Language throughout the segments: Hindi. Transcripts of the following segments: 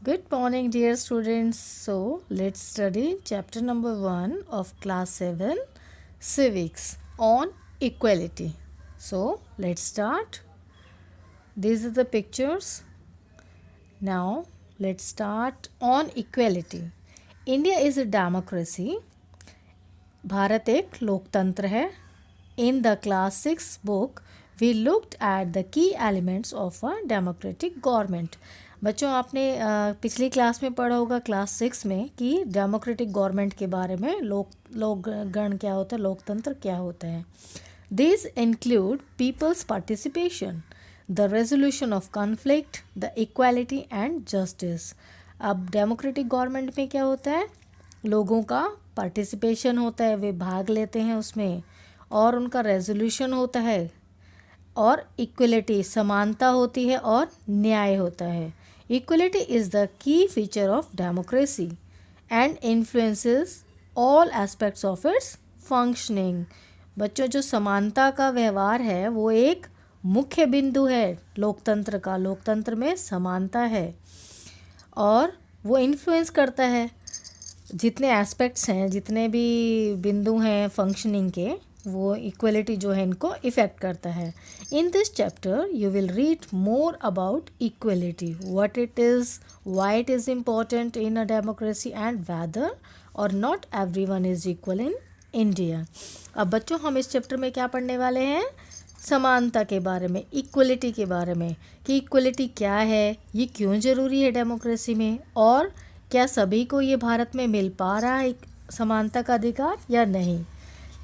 Good morning, dear students. So, let's study chapter number 1 of class 7 Civics on equality. So, let's start. These are the pictures. Now, let's start on equality. India is a democracy. Bharat एक लोकतंत्र है. In the class 6 book, we looked at the key elements of a democratic government. बच्चों आपने पिछली क्लास में पढ़ा होगा क्लास 6 में कि डेमोक्रेटिक गवर्नमेंट के बारे में लोक गण क्या होता है, लोकतंत्र क्या होता है. These include people's participation, the resolution of conflict, the equality and justice. अब डेमोक्रेटिक गवर्नमेंट में क्या होता है, लोगों का पार्टिसिपेशन होता है, वे भाग लेते हैं उसमें, और उनका रेजोल्यूशन होता है, और इक्वलिटी समानता होती है, और न्याय होता है. Equality is the key feature of democracy and influences all aspects of its functioning. बच्चों जो समानता का व्यवहार है वो एक मुख्य बिंदु है लोकतंत्र का. लोकतंत्र में समानता है और वो इन्फ्लुएंस करता है जितने एस्पेक्ट्स हैं, जितने भी बिंदु हैं फंक्शनिंग के, वो इक्वलिटी जो है इनको इफ़ेक्ट करता है. In this chapter you will read more about equality, what it is, why it is important in a democracy and whether or not everyone is equal in India. अब बच्चों हम इस चैप्टर में क्या पढ़ने वाले हैं, समानता के बारे में, इक्वलिटी के बारे में, कि इक्वलिटी क्या है, ये क्यों ज़रूरी है डेमोक्रेसी में, और क्या सभी को ये भारत में मिल पा रहा है समानता का अधिकार या नहीं.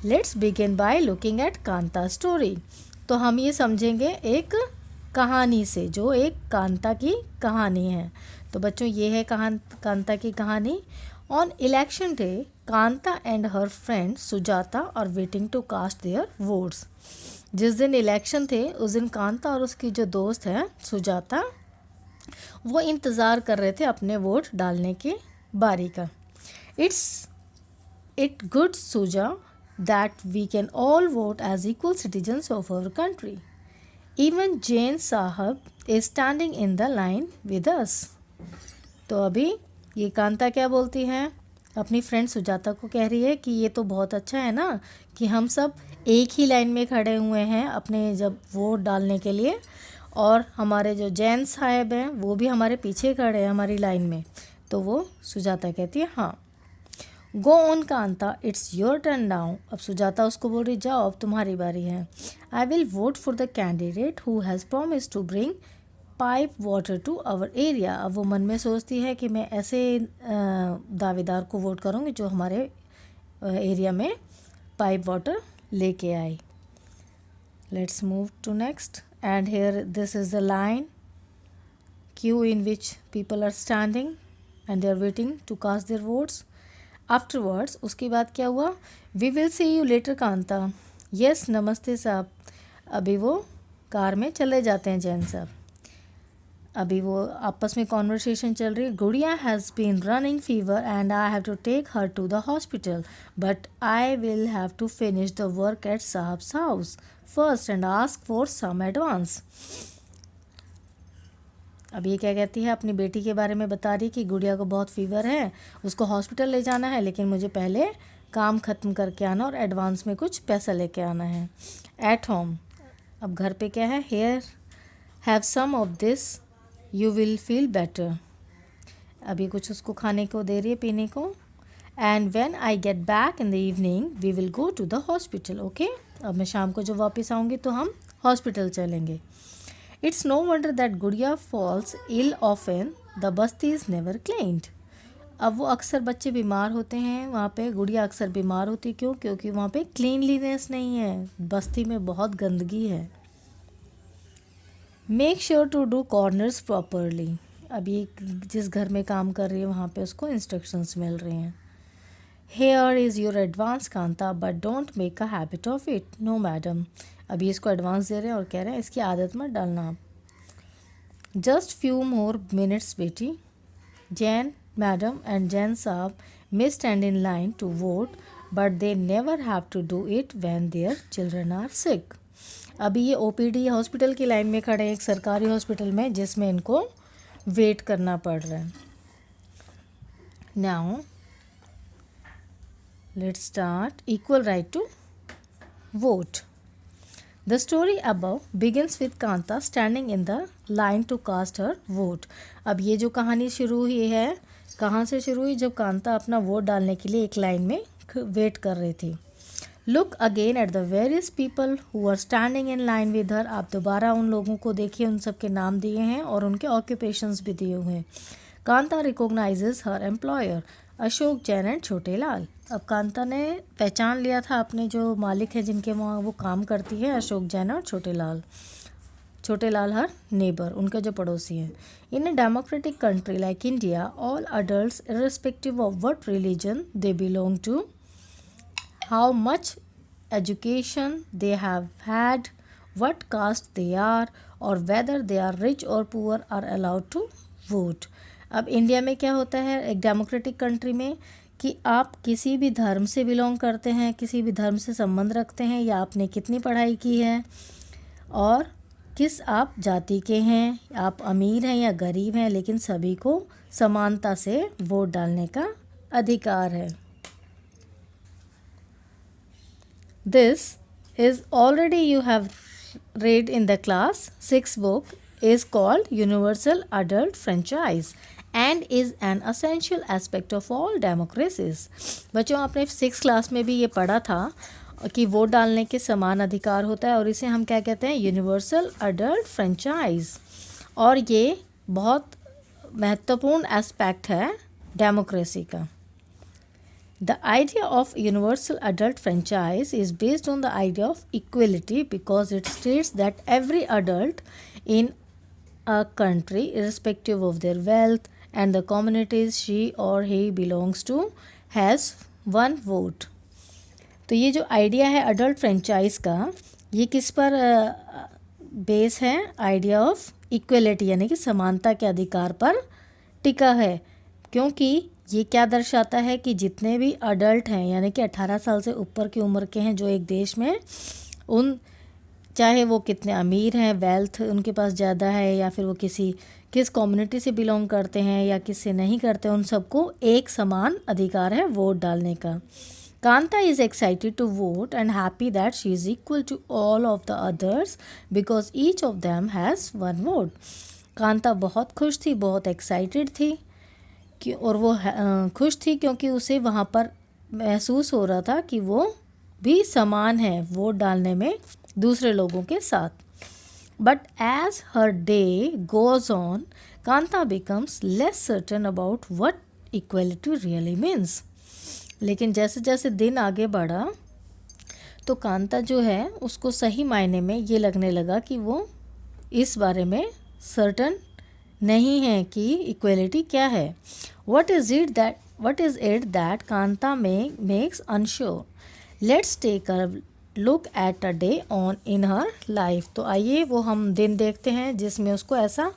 Let's begin by looking at Kanta story. तो हम ये समझेंगे एक कहानी से, जो एक कांता की कहानी है. तो बच्चों ये है कांता की कहानी. On election day Kanta and her friend Sujata are waiting to cast their votes. जिस दिन इलेक्शन थे उस दिन कांता और उसकी जो दोस्त है सुजाता, वो इंतज़ार कर रहे थे अपने वोट डालने की बारी का. It good Suja that we can all vote as equal citizens of our country. Even Jain Sahab is standing in the line with us. तो अभी ये कांता क्या बोलती है, अपनी फ्रेंड सुजाता को कह रही है कि ये तो बहुत अच्छा है ना कि हम सब एक ही लाइन में खड़े हुए हैं अपने जब वोट डालने के लिए, और हमारे जो जैन साहब हैं वो भी हमारे पीछे खड़े हैं हमारी लाइन में. तो वो सुजाता कहती है हाँ. Go on Kanta, it's your turn now. अब सुजाता उसको बोल रही जाओ अब तुम्हारी बारी है. I will vote for the candidate who has promise to bring pipe water to our area. अब वो मन में सोचती है कि मैं ऐसे दावेदार को वोट करूँगी जो हमारे एरिया में पाइप वाटर लेके आए. Let's move to next. And here this is the line queue in which people are standing and they are waiting to cast their votes. Afterwards उसके बाद क्या हुआ, we will see you later Kanta. Yes नमस्ते साहब. अभी वो कार में चले जाते हैं जैन साहब. अभी वो आपस में कॉन्वर्सेशन चल रही है. Gudiya has been running fever and I have to take her to the hospital, but I will have to finish the work at sahib's house first and ask for some advance. अब ये क्या कहती है, अपनी बेटी के बारे में बता रही कि गुड़िया को बहुत फीवर है, उसको हॉस्पिटल ले जाना है, लेकिन मुझे पहले काम ख़त्म करके आना और एडवांस में कुछ पैसा लेके आना है. एट होम, अब घर पे क्या है, here have some of this you will feel better. अभी कुछ उसको खाने को दे रही है, पीने को. And when I get back in the evening we will go to the hospital. Okay, अब मैं शाम को जब वापस आऊँगी तो हम हॉस्पिटल चलेंगे. It's no wonder that Gudiya falls ill often. The basti is never cleaned. अब वो अक्सर बच्चे बीमार होते हैं वहाँ पे, गुड़िया अक्सर बीमार होती. क्यों? क्योंकि वहाँ पे क्लीनलीनेस नहीं है, बस्ती में बहुत गंदगी है. Make sure to do corners properly. अभी जिस घर में काम कर रही है वहाँ पे उसको इंस्ट्रक्शंस मिल रही हैं. Here is your advance Kanta but don't make a habit of it. No madam. अभी इसको एडवांस दे रहे हैं और कह रहे हैं इसकी आदत मत डालना आप. जस्ट फ्यू मोर मिनट्स बेटी. जैन मैडम एंड जैन साहब may stand in line to vote but they never have to do it when their children are sick. अभी ये ओपीडी हॉस्पिटल की लाइन में खड़े हैं, एक सरकारी हॉस्पिटल में जिसमें इनको वेट करना पड़ रहा है. Now let's start equal right to vote. The story above begins with Kanta standing in the line to cast her vote. अब ये जो कहानी शुरू हुई है, कहाँ से शुरू हुई? जब कांता अपना वोट डालने के लिए एक लाइन में वेट कर रही थी. Look again at the various people who are standing in line with her. आप दोबारा उन लोगों को देखिए, उन सब के नाम दिए हैं और उनके ऑक्यूपेशंस भी दिए हुए हैं. Kanta recognises her employer Ashok Jain and छोटे लाल. अब कांता ने पहचान लिया था अपने जो मालिक हैं जिनके वहाँ वो काम करती है, अशोक जैन और छोटे लाल. छोटे लाल हर नेबर, उनका जो पड़ोसी है. In a democratic country like India, all adults irrespective of what religion they belong to, how much education they have had, what caste they are, or whether they are rich or poor are allowed to vote. अब इंडिया में क्या होता है एक डेमोक्रेटिक कंट्री में कि आप किसी भी धर्म से बिलोंग करते हैं, किसी भी धर्म से संबंध रखते हैं, या आपने कितनी पढ़ाई की है और किस आप जाति के हैं, आप अमीर हैं या गरीब हैं, लेकिन सभी को समानता से वोट डालने का अधिकार है. This is already you have read in the class 6 book is called Universal Adult Franchise and is an essential aspect of all democracies. बच्चों आपने 6 क्लास में भी ये पढ़ा था कि वोट डालने के समान अधिकार होता है और इसे हम क्या कहते हैं? Universal adult franchise. और ये बहुत महत्वपूर्ण एस्पेक्ट है डेमोक्रेसी का. The idea of universal adult franchise is based on the idea of equality because it states that every adult in a country, irrespective of their wealth and the communities she or he belongs to, has one vote. तो ये जो आइडिया है अडल्ट फ्रेंचाइज का, ये किस पर बेस है? आइडिया ऑफ इक्वलिटी यानी कि समानता के अधिकार पर टिका है. क्योंकि ये क्या दर्शाता है कि जितने भी अडल्ट हैं यानी कि 18 साल से ऊपर की उम्र के हैं जो एक देश में, उन चाहे वो कितने अमीर हैं, वेल्थ उनके पास ज़्यादा है, या फिर वो किस कम्युनिटी से बिलोंग करते हैं या किससे नहीं करते, उन सबको एक समान अधिकार है वोट डालने का. Kanta is excited to vote and happy that she is equal to all of the others because each of them has one vote. Kanta बहुत खुश थी, बहुत एक्साइटेड थी कि और वो खुश थी क्योंकि उसे वहाँ पर महसूस हो रहा था कि वो भी समान है वोट डालने में दूसरे लोगों के साथ. But as her day goes on, Kanta becomes less certain about what equality really means. लेकिन जैसे जैसे दिन आगे बढ़ा तो कांता जो है उसको सही मायने में ये लगने लगा कि वो इस बारे में सर्टन नहीं है कि इक्वलिटी क्या है. What is it that Kanta makes unsure. Let's take a look at a day on in her life. तो आइए वो हम दिन देखते हैं जिसमें उसको ऐसा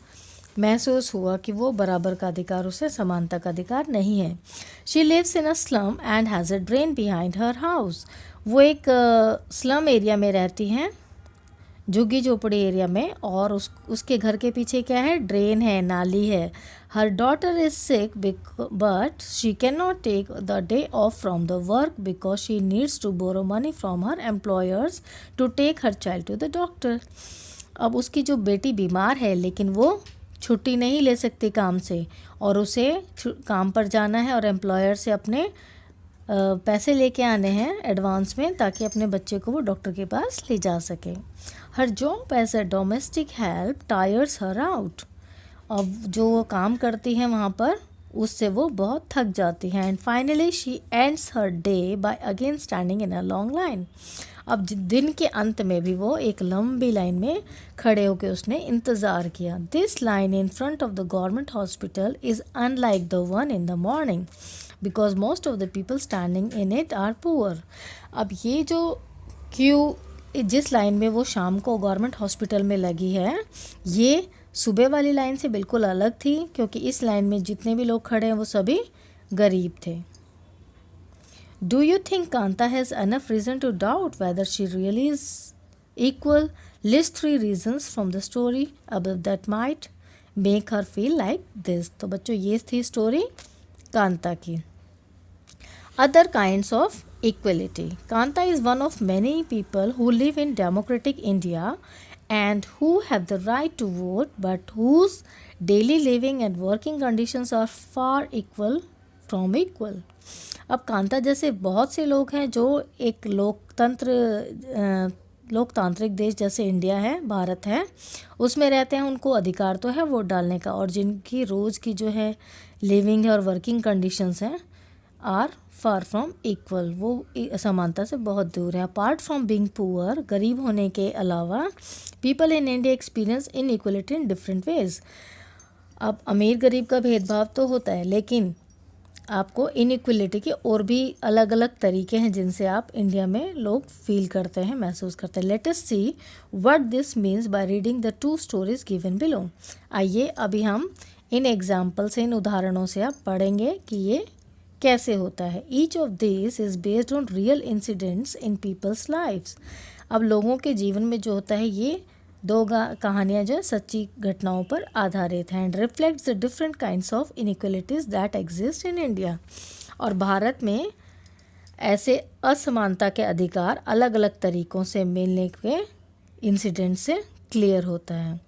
महसूस हुआ कि वो बराबर का अधिकार, उसे समानता का अधिकार नहीं है. She lives in a slum and has a drain behind her house. वो एक स्लम एरिया में रहती हैं, झुग्गी झोपड़ी एरिया में, और उसके घर के पीछे क्या है? ड्रेन है, नाली है. Her daughter is sick but she can not take the day off from the work because she needs to borrow money from her employers to take her child to the doctor. अब उसकी जो बेटी बीमार है लेकिन वो छुट्टी नहीं ले सकती काम से, और उसे काम पर जाना है और एम्प्लॉयर से अपने पैसे लेके आने हैं एडवांस में ताकि अपने बच्चे को वो डॉक्टर के पास ले जा सके. Her job as a domestic help tires her out. अब जो वो काम करती हैं वहाँ पर उससे वो बहुत थक जाती हैं. And finally she ends her day by again standing in a long line. अब दिन के अंत में भी वो एक लंबी लाइन में खड़े होकर उसने इंतज़ार किया. This line in front of the government hospital is unlike the one in the morning because most of the people standing in it are poor. अब ये जो क्यू जिस लाइन में वो शाम को गवर्नमेंट हॉस्पिटल में लगी है, ये सुबह वाली लाइन से बिल्कुल अलग थी क्योंकि इस लाइन में जितने भी लोग खड़े हैं वो सभी गरीब थे. Do you think Kanta has enough reason to doubt whether she really is equal? List 3 reasons from the story above that might make her feel like this. तो बच्चों ये थी स्टोरी कांता की। Other kinds of equality. Kanta is one of many people who live in democratic India and who have the right to vote, but whose daily living and working conditions are far equal from equal. अब कांता जैसे बहुत से लोग हैं जो एक लोकतांत्रिक देश जैसे इंडिया है, भारत है, उसमें रहते हैं। उनको अधिकार तो है वोट डालने का, और जिनकी रोज़ की जो है लिविंग है और वर्किंग कंडीशंस हैं आर फार फ्रॉम इक्वल, वो समानता से बहुत दूर है। अपार्ट फ्रॉम बीइंग पुअर, गरीब होने के अलावा, people in India experience in equality in different ways. अब अमीर गरीब का भेदभाव तो होता है, लेकिन आपको इनइक्वलिटी के और भी अलग अलग तरीके हैं जिनसे आप इंडिया में लोग फील करते हैं, महसूस करते हैं। Let us see what this means by reading the 2 stories given below. आइए अभी हम इन एग्जाम्पल से, इन उदाहरणों से आप पढ़ेंगे कि ये कैसे होता है। Each of this is based on real incidents in people's lives. अब लोगों के जीवन में जो होता है, ये 2 कहानियाँ जो है सच्ची घटनाओं पर आधारित हैं। And reflects the different kinds of inequalities that exist in India. और भारत में ऐसे असमानता के अधिकार अलग अलग तरीक़ों से मिलने के इंसिडेंट से क्लियर होता है।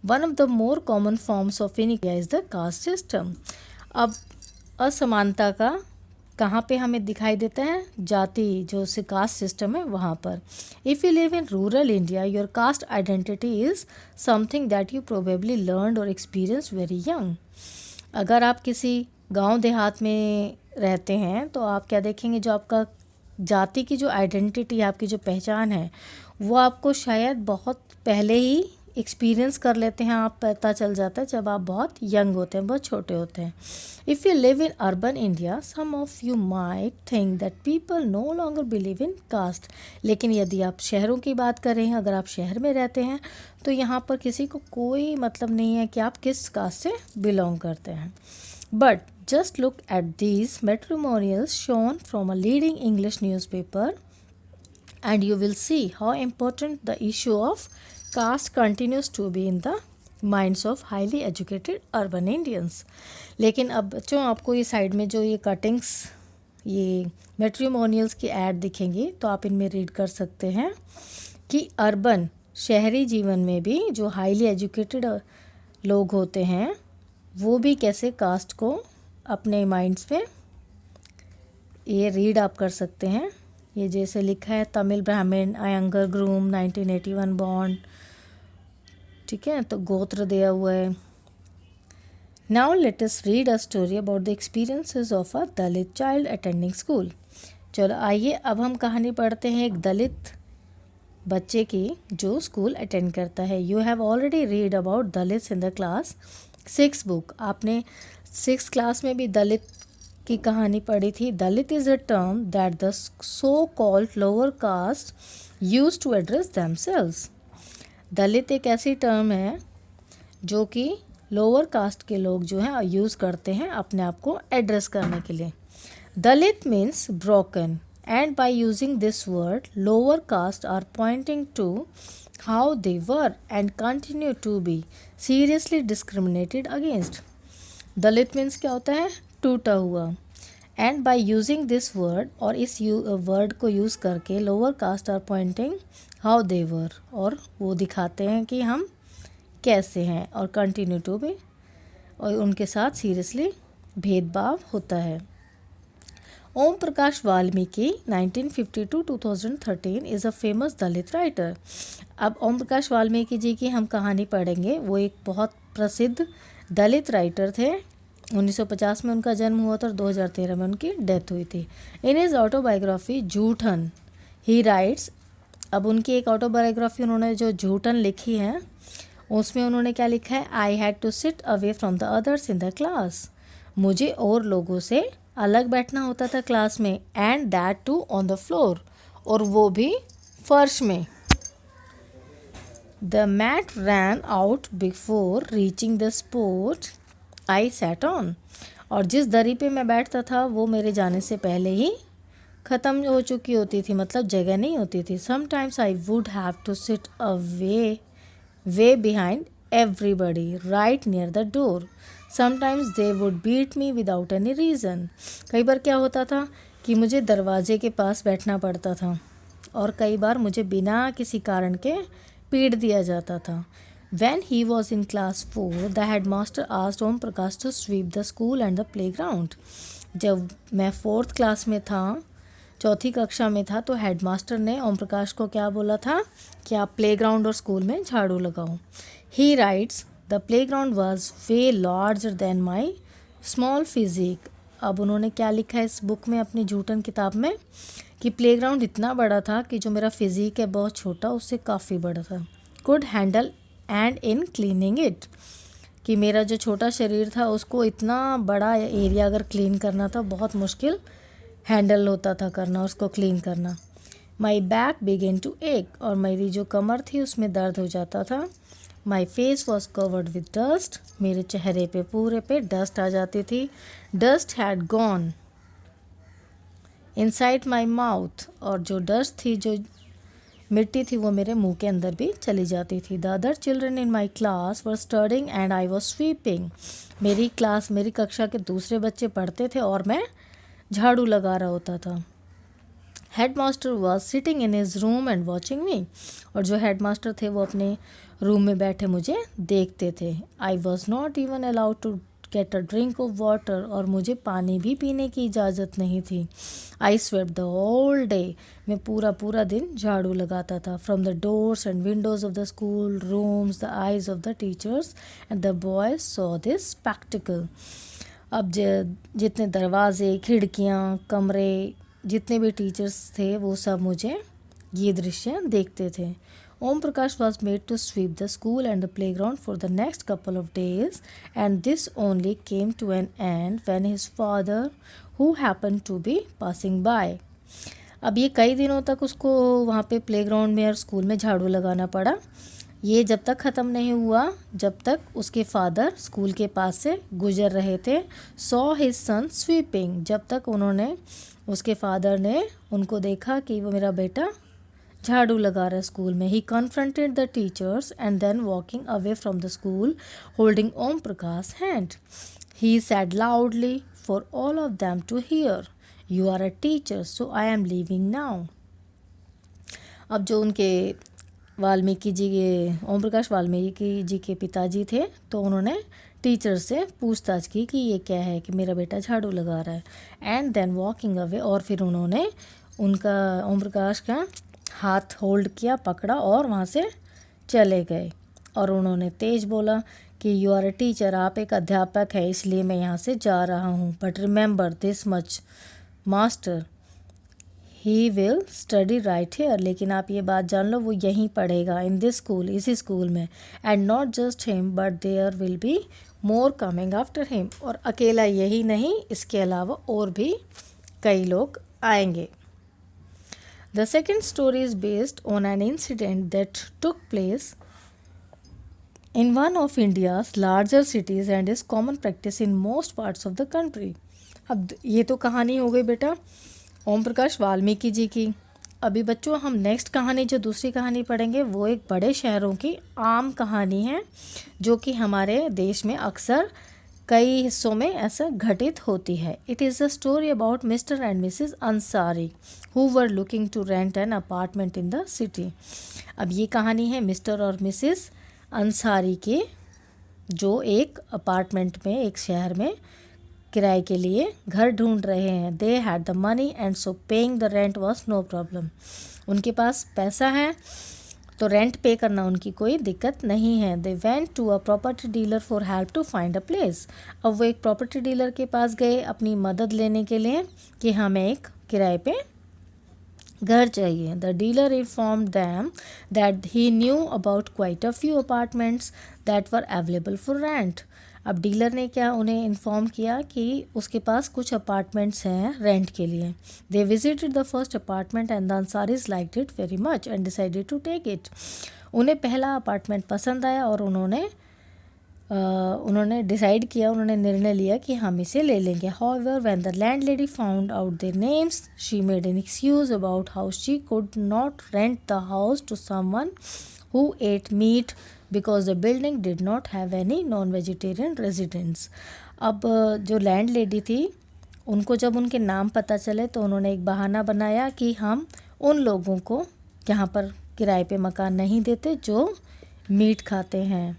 One of the more common forms of inequality is the caste system. अब असमानता का कहाँ पे हमें दिखाई देता है? जाति जो कास्ट सिस्टम है वहाँ पर। If you live in rural India, your cast identity is something that you probably learned और एक्सपीरियंस वेरी यंग। अगर आप किसी गांव देहात में रहते हैं तो आप क्या देखेंगे, जो आपका जाति की जो आइडेंटिटी, आपकी जो पहचान है, वो आपको शायद बहुत पहले ही एक्सपीरियंस कर लेते हैं, आप पता चल जाता है जब आप बहुत यंग होते हैं, बहुत छोटे होते हैं। If you live in urban India, some of you might think that people no longer believe in caste. लेकिन यदि आप शहरों की बात कर रहे हैं, अगर आप शहर में रहते हैं, तो यहाँ पर किसी को कोई मतलब नहीं है कि आप किस कास्ट से बिलोंग करते हैं। But just look at these matrimonials shown from a leading English newspaper and you will see how important the issue of caste continues to be in the minds of highly educated urban Indians. लेकिन अब बच्चों, आपको ये साइड में जो ये कटिंग्स, ये मैट्रिमोनियल्स की ऐड दिखेंगी, तो आप इनमें रीड कर सकते हैं कि अर्बन, शहरी जीवन में भी जो हाईली एजुकेटेड लोग होते हैं, वो भी कैसे कास्ट को अपने माइंड्स पे ये रीड आप कर सकते हैं। ये जैसे लिखा है, तमिल ब्राह्मण, अयंगर ग्रूम, 1981 बॉन्ड, ठीक है, तो गोत्र दिया हुआ है। Now let us read a story about the experiences of a Dalit child attending school. चलो आइए अब हम कहानी पढ़ते हैं एक दलित बच्चे की जो स्कूल अटेंड करता है। You have already read about Dalits in the class 6 book. आपने 6th क्लास में भी दलित की कहानी पढ़ी थी। Dalit is a term that the so called lower caste use to address themselves. Dalit एक ऐसी टर्म है जो कि लोअर कास्ट के लोग जो हैं यूज़ करते हैं अपने आप को एड्रेस करने के लिए। Dalit means broken, and by using this word lower caste are pointing to how they were and continue to be seriously discriminated against. Dalit means क्या होता है? टूटा हुआ। And by using this word, और इस वर्ड को यूज़ करके lower caste are pointing how they were, और वो दिखाते हैं कि हम कैसे हैं, और कंटिन्यू टू बी, और उनके साथ सीरियसली भेदभाव होता है। Om Prakash Valmiki 1952-2013 is a famous Dalit writer. अब ओम प्रकाश वाल्मीकि जी की हम कहानी पढ़ेंगे। वो एक बहुत प्रसिद्ध दलित राइटर थे। 1950 में उनका जन्म हुआ था और 2013 में उनकी डेथ हुई थी। In his autobiography Joothan he writes, अब उनकी एक ऑटोबायोग्राफी उन्होंने जो झूठन लिखी है, उसमें उन्होंने क्या लिखा है? I had to sit away from the others in the class. मुझे और लोगों से अलग बैठना होता था क्लास में, and that too on the floor, और वो भी फर्श में। The mat ran out before reaching the spot I sat on, और जिस दरी पे मैं बैठता था वो मेरे जाने से पहले ही ख़त्म हो चुकी होती थी, मतलब जगह नहीं होती थी। Sometimes I would have to sit away behind everybody right near the door. Sometimes they would beat me without any reason. कई बार क्या होता था कि मुझे दरवाजे के पास बैठना पड़ता था और कई बार मुझे बिना किसी कारण के पीट दिया जाता था. When he was in class 4, the headmaster asked Om Prakash to sweep the school and the playground. जब मैं 4th क्लास में था, चौथी कक्षा में था, तो हेडमास्टर ने ओम प्रकाश को क्या बोला था कि आप प्लेग्राउंड और स्कूल में झाड़ू लगाओ. He writes the playground was way larger than my small physique. अब उन्होंने क्या लिखा है इस बुक में, अपनी जूटन किताब में, कि प्लेग्राउंड इतना बड़ा था कि जो मेरा फिजिक है बहुत छोटा, उससे काफ़ी बड़ा था. Could handle and in cleaning it, कि मेरा जो छोटा शरीर था उसको इतना बड़ा एरिया अगर क्लीन करना था बहुत मुश्किल हैंडल होता था करना, उसको क्लीन करना. माई बैक बिगेन टू एक, और मेरी जो कमर थी उसमें दर्द हो जाता था. My face was covered with dust, मेरे चेहरे पे पूरे पे डस्ट आ जाती थी. Dust had gone inside my mouth, और जो डस्ट थी, जो मिट्टी थी, वो मेरे मुंह के अंदर भी चली जाती थी. The other children in my class were studying and I was sweeping. मेरी कक्षा के दूसरे बच्चे पढ़ते थे और मैं झाड़ू लगा रहा होता था. Headmaster was sitting in his room and watching मी, और जो हेडमास्टर थे वो अपने रूम में बैठे मुझे देखते थे. I was not even allowed to get a drink of water, और मुझे पानी भी पीने की इजाज़त नहीं थी. I swept the whole day, मैं पूरा दिन झाड़ू लगाता था. From the doors and windows of the school rooms the eyes of the teachers and the boys saw this spectacle. अब जितने दरवाजे, खिड़कियाँ, कमरे, जितने भी टीचर्स थे वो सब मुझे ये दृश्य देखते थे. Om Prakash was made to sweep the school and the playground for the next couple of days, and this only came to an end when his father, who happened to be passing by. अब ये कई दिनों तक उसको वहाँ पे प्लेग्राउंड में और स्कूल में झाड़ू लगाना पड़ा. ये जब तक ख़त्म नहीं हुआ जब तक उसके फादर स्कूल के पास से गुजर रहे थे. सॉ हिज सन स्वीपिंग, जब तक उसके फादर ने उनको देखा कि वो मेरा बेटा झाड़ू लगा रहा है स्कूल में. He confronted the teachers and then walking away from the school holding Om Prakash hand. He said loudly for all of them to hear, you are a teacher so I am leaving now. अब जो उनके वाल्मीकि जी के, ओम प्रकाश वाल्मीकि जी के पिताजी थे, तो उन्होंने टीचर से पूछताछ की कि ये क्या है कि मेरा बेटा झाड़ू लगा रहा है. एंड देन वॉकिंग अवे, और फिर उन्होंने उनका ओम प्रकाश का हाथ होल्ड किया, पकड़ा और वहाँ से चले गए. और उन्होंने तेज़ बोला कि यू आर अ टीचर, आप एक अध्यापक है, इसलिए मैं यहाँ से जा रहा हूँ. But remember this much master, he will study right here, लेकिन आप ये बात जान लो वो यहीं पढ़ेगा, इन दिस स्कूल, इसी स्कूल में. And not just him but there will be more coming after him, और अकेला यही नहीं, इसके अलावा और भी कई लोग आएंगे. The second story is based on an incident that took place in one of India's larger cities and is common practice in most parts of the country. अब ये तो कहानी हो गई बेटा ओम प्रकाश वाल्मीकि जी की. अभी बच्चों हम नेक्स्ट कहानी, जो दूसरी कहानी पढ़ेंगे, वो एक बड़े शहरों की आम कहानी है जो कि हमारे देश में अक्सर कई हिस्सों में ऐसा घटित होती है. It is a story about Mr and Mrs Ansari who were looking to rent an apartment in the city. अब ये कहानी है मिस्टर और मिसेस अंसारी के, जो एक अपार्टमेंट में, एक शहर में किराए के लिए घर ढूंढ रहे हैं. They had the money and so paying the rent was no problem. उनके पास पैसा है तो रेंट पे करना उनकी कोई दिक्कत नहीं है. They went to a property dealer for help to find a place. अब वो एक प्रॉपर्टी डीलर के पास गए अपनी मदद लेने के लिए कि हमें एक किराए पे घर चाहिए. The dealer informed them that he knew about quite a few apartments that were available for rent. अब डीलर ने क्या उन्हें इन्फॉर्म किया कि उसके पास कुछ अपार्टमेंट्स हैं रेंट के लिए. They visited the first apartment and the Ansaris liked it very much and decided to take it. उन्हें पहला अपार्टमेंट पसंद आया और उन्होंने डिसाइड किया, उन्होंने निर्णय लिया कि हम इसे ले लेंगे. However when the landlady found out their names she made an excuse about how she could not rent the house to someone who ate meat because the building did not have any non-vegetarian residents. अब जो लैंड लेडी थी उनको जब उनके नाम पता चले तो उन्होंने एक बहाना बनाया कि हम उन लोगों को यहाँ पर किराए पे मकान नहीं देते जो मीट खाते हैं,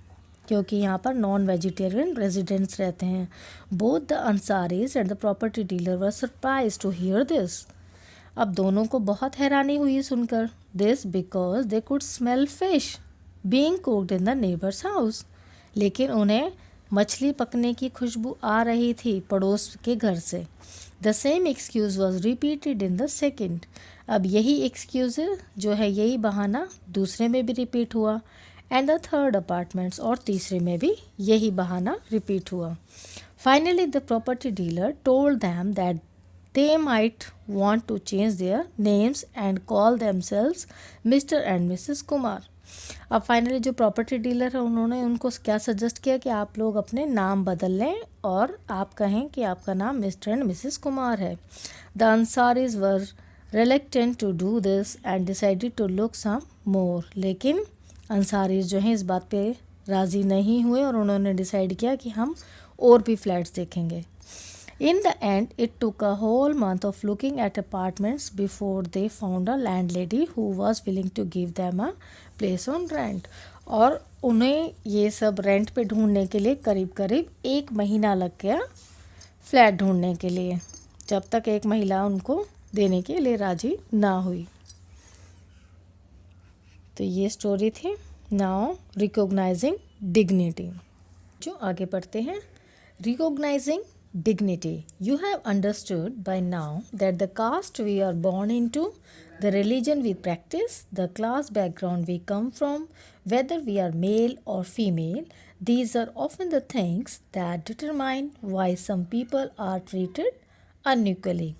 क्योंकि यहाँ पर नॉन वेजिटेरियन रेजिडेंट्स रहते हैं. Both the Ansaris and the property dealer were surprise to hear this. अब दोनों को बहुत हैरानी हुई सुनकर. This because they could smell fish being cooked in the neighbours house. लेकिन उन्हें मछली पकने की खुशबू आ रही थी पड़ोस के घर से. The same excuse was repeated in the second. अब यही एक्सक्यूज़ जो है, यही बहाना दूसरे में भी रिपीट हुआ. एंड द थर्ड अपार्टमेंट्स, और तीसरे में भी यही बहाना रिपीट हुआ. Finally the property dealer told them that they might want to change their names and call themselves Mr. and Mrs. Kumar. अब फाइनली जो प्रॉपर्टी डीलर है उन्होंने उनको क्या सजेस्ट किया कि आप लोग अपने नाम बदल लें और आप कहें कि आपका नाम मिस्टर एंड मिसेस कुमार है. The Ansaris were reluctant to do this and decided to look some more. लेकिन अंसारीज जो हैं इस बात पे राज़ी नहीं हुए और उन्होंने डिसाइड किया कि हम और भी फ्लैट्स देखेंगे. In the end, it took a whole month of looking at apartments before they found a landlady who was willing to give them a place on rent. और उन्हें ये सब रेंट पे ढूंढने के लिए करीब करीब 1 महीना लग गया फ्लैट ढूंढने के लिए, जब तक एक महिला उनको देने के लिए राजी ना हुई. तो ये स्टोरी थी. Now recognising dignity. जो आगे पढ़ते हैं. Recognising dignity. You have understood by now that the caste we are born into, the religion we practice, the class background we come from, whether we are male or female, these are often the things that determine why some people are treated unequally.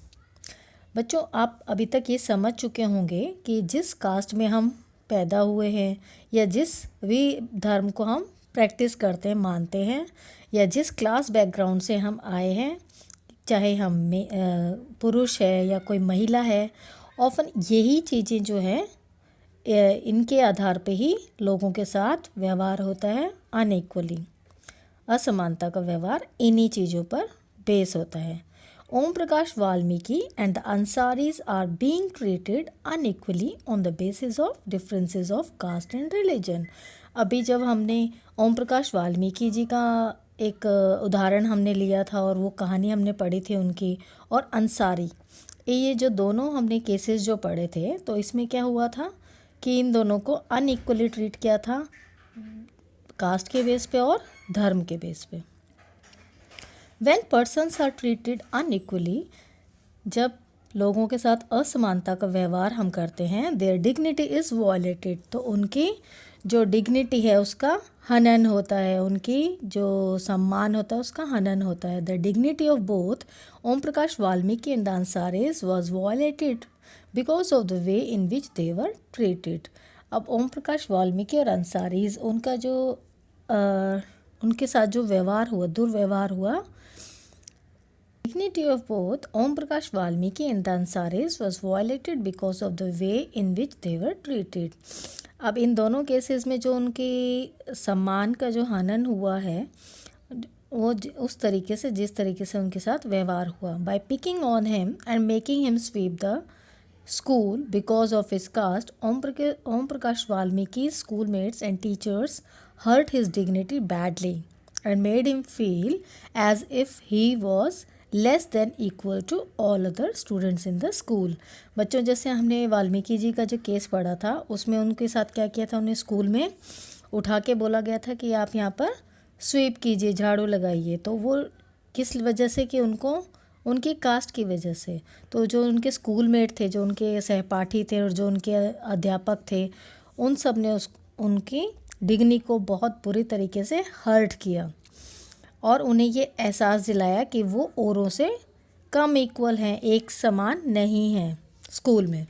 बच्चों, आप अभी तक ये समझ चुके होंगे कि जिस कास्ट में हम पैदा हुए हैं या जिस भी धर्म को हम प्रैक्टिस करते हैं, मानते हैं, या जिस क्लास बैकग्राउंड से हम आए हैं, चाहे हम पुरुष है या कोई महिला है, ऑफन यही चीज़ें जो है इनके आधार पे ही लोगों के साथ व्यवहार होता है अनइक्वली. असमानता का व्यवहार इन्हीं चीज़ों पर बेस होता है. Om Prakash Valmiki and the Ansaris are being treated unequally on the basis of differences of caste and religion. अभी जब हमने ओम प्रकाश वाल्मीकि जी का एक उदाहरण हमने लिया था और वो कहानी हमने पढ़ी थी उनकी, और अंसारी, ये जो दोनों हमने केसेस जो पढ़े थे, तो इसमें क्या हुआ था कि इन दोनों को अनइक्वली ट्रीट किया था कास्ट के बेस पे और धर्म के बेस पे. When persons are treated unequally, जब लोगों के साथ असमानता का व्यवहार हम करते हैं, देयर डिग्निटी इज़ वायलेटेड, तो उनकी जो डिग्निटी है उसका हनन होता है, उनकी जो सम्मान होता है उसका हनन होता है. The dignity of both Om Prakash Valmiki and the Ansaris was violated because of the way in which they were treated. अब ओम प्रकाश वाल्मीकि और अंसारीज, उनका जो उनके साथ जो व्यवहार हुआ, दुर्व्यवहार हुआ, dignity of both Om Prakash Valmiki and the Ansaris was violated because of the way in which they were treated. अब इन दोनों केसेस में जो उनकी सम्मान का जो हनन हुआ है वो उस तरीके से, जिस तरीके से उनके साथ व्यवहार हुआ. By picking on him and making him sweep the school because of his caste, Om Prakash Valmiki's schoolmates and teachers hurt his dignity badly and made him feel as if he was less than equal to all other students in the school. बच्चों, जैसे हमने वाल्मीकि जी का जो केस पढ़ा था उसमें उनके साथ क्या किया था, उन्हें स्कूल में उठा के बोला गया था कि आप यहाँ पर स्वीप कीजिए, झाड़ू लगाइए. तो वो किस वजह से कि उनको उनकी कास्ट की वजह से. तो जो उनके स्कूलमेट थे, जो उनके सहपाठी थे और जो उनके अध्यापक थे, उन सब ने उनकी डिग्नी को बहुत बुरी तरीके से हर्ट किया और उन्हें ये एहसास दिलाया कि वो औरों से कम इक्वल हैं, एक समान नहीं हैं स्कूल में.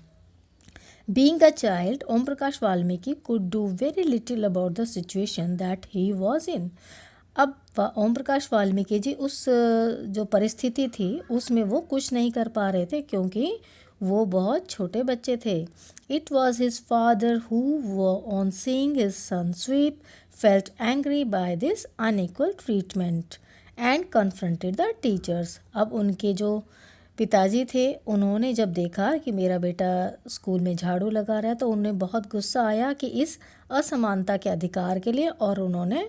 Being a child, Om Prakash Valmiki could do very little about the situation that he was in. अब ओम प्रकाश वाल्मीकि जी उस जो परिस्थिति थी उसमें वो कुछ नहीं कर पा रहे थे, क्योंकि वो बहुत छोटे बच्चे थे. It was his father who, on seeing his son sweep, felt angry by this unequal treatment and confronted the teachers. अब उनके जो पिताजी थे उन्होंने जब देखा कि मेरा बेटा स्कूल में झाड़ू लगा रहा है तो उन्हें बहुत गुस्सा आया कि इस असमानता के अधिकार के लिए, और उन्होंने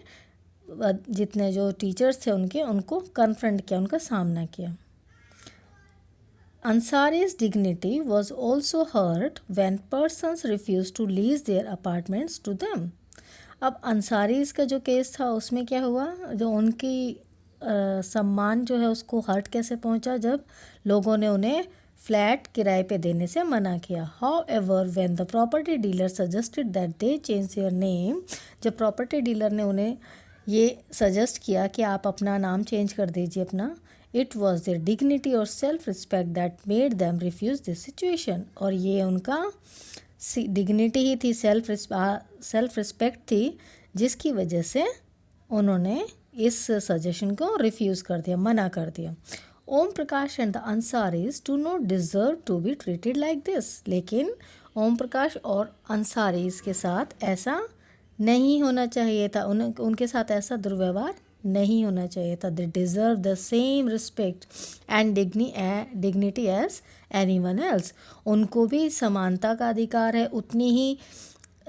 जितने जो टीचर्स थे उनको कन्फ्रंट किया, उनका सामना किया. Ansari's dignity was also hurt when persons refused to lease their apartments to them. अब अंसारीज का जो केस था उसमें क्या हुआ, जो उनकी सम्मान जो है उसको हर्ट कैसे पहुंचा जब लोगों ने उन्हें फ्लैट किराए पे देने से मना किया. However, when the property dealer suggested that they change their name, जब प्रॉपर्टी डीलर ने उन्हें ये सजेस्ट किया कि आप अपना नाम चेंज कर दीजिए अपना, इट वॉज देयर डिग्निटी और self respect that made them refuse this situation. और ये उनका डिग्निटी ही थी, सेल्फ रिस्पेक्ट थी, जिसकी वजह से उन्होंने इस सजेशन को रिफ्यूज़ कर दिया, मना कर दिया. Om Prakash and the Ansaris do not deserve to be treated like this. लेकिन ओम प्रकाश और अंसारीज के साथ ऐसा नहीं होना चाहिए था, उनके साथ ऐसा दुर्व्यवहार नहीं होना चाहिए था. They deserve the same respect and dignity as anyone else. उनको भी समानता का अधिकार है, उतनी ही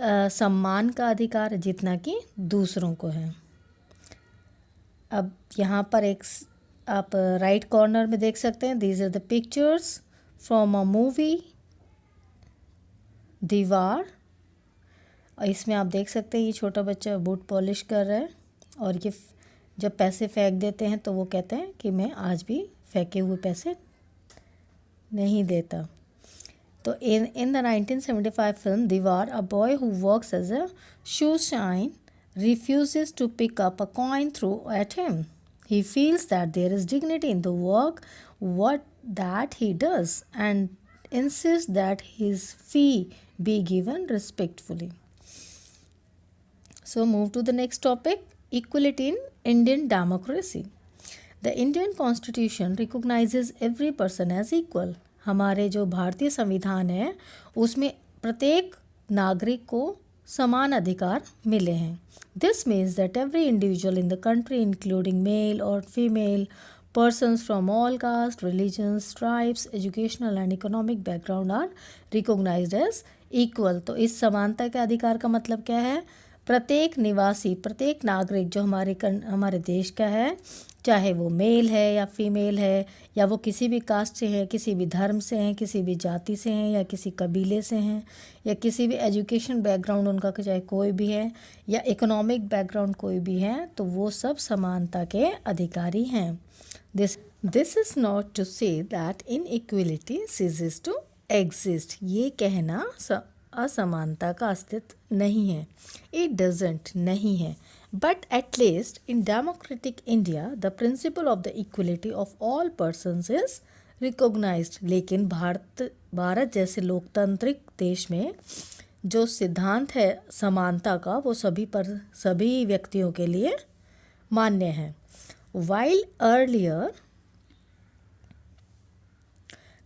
सम्मान का अधिकार है जितना कि दूसरों को है. अब यहाँ पर एक आप राइट कॉर्नर में देख सकते हैं, these are the pictures from a movie Deewar. और इसमें आप देख सकते हैं ये छोटा बच्चा बूट पॉलिश कर रहा है, और ये जब पैसे फेंक देते हैं तो वो कहते हैं कि मैं आज भी फेंके हुए पैसे नहीं देता. तो in the 1975 film Deewar, a boy who works as a shoe shine refuses to pick up a coin thrown at him. He feels that there is dignity in the work that he does and insists that his fee be given respectfully. So move to the next topic, equality in Indian democracy. The Indian Constitution recognizes every person as equal. हमारे जो भारतीय संविधान है उसमें प्रत्येक नागरिक को समान अधिकार मिले हैं. This means that every individual in the country, including male or female persons from all castes, religions, tribes, educational and economic background are recognized as equal. तो इस समानता के अधिकार का मतलब क्या है, प्रत्येक निवासी, प्रत्येक नागरिक जो हमारे देश का है, चाहे वो मेल है या फीमेल है, या वो किसी भी कास्ट से है, किसी भी धर्म से हैं, किसी भी जाति से हैं, या किसी कबीले से हैं, या किसी भी एजुकेशन बैकग्राउंड उनका चाहे कोई भी है, या इकोनॉमिक बैकग्राउंड कोई भी है, तो वो सब समानता के अधिकारी हैं. This is not to say that inequality ceases to exist. ये कहना असमानता का अस्तित्व नहीं है. इट डजेंट नहीं है. But at least in democratic India, the principle of the equality of all persons is recognized. लेकिन भारत जैसे लोकतांत्रिक देश में जो सिद्धांत है समानता का, वो सभी व्यक्तियों के लिए मान्य है. While earlier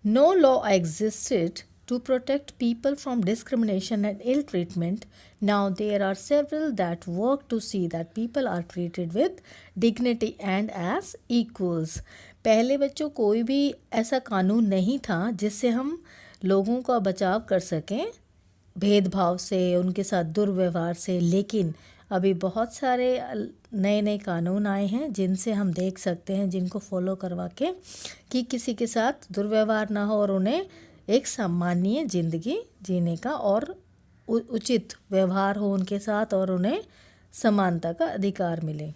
no law existed to protect people from discrimination and ill treatment, now there are several that work to see that people are treated with dignity and as equals. पहले बच्चों कोई भी ऐसा कानून नहीं था जिससे हम लोगों का बचाव कर सकें भेदभाव से, उनके साथ दुर्व्यवहार से. लेकिन अभी बहुत सारे नए कानून आए हैं जिनसे हम देख सकते हैं, जिनको फॉलो करवा के कि किसी के साथ दुर्व्यवहार ना हो और उन्हें एक सामान्य ज़िंदगी जीने का और उचित व्यवहार हो उनके साथ, और उन्हें समानता का अधिकार मिले.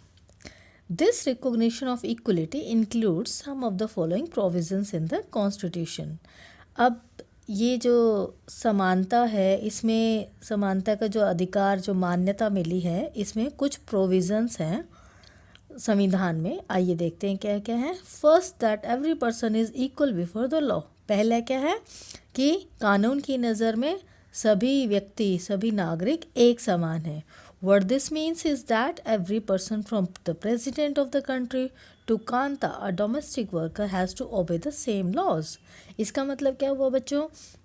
This recognition of equality includes some of the following provisions in the constitution. अब ये जो समानता है, इसमें समानता का जो अधिकार, जो मान्यता मिली है, इसमें कुछ प्रोविजंस हैं संविधान में. आइए देखते हैं क्या क्या है. First, that every person is equal before the law. पहला क्या है कि कानून की नज़र में सभी व्यक्ति, सभी नागरिक एक समान हैं. What this means is that every person from the president of the country to Kanta, a domestic worker, has to obey the same laws. इसका मतलब क्या हुआ बच्चों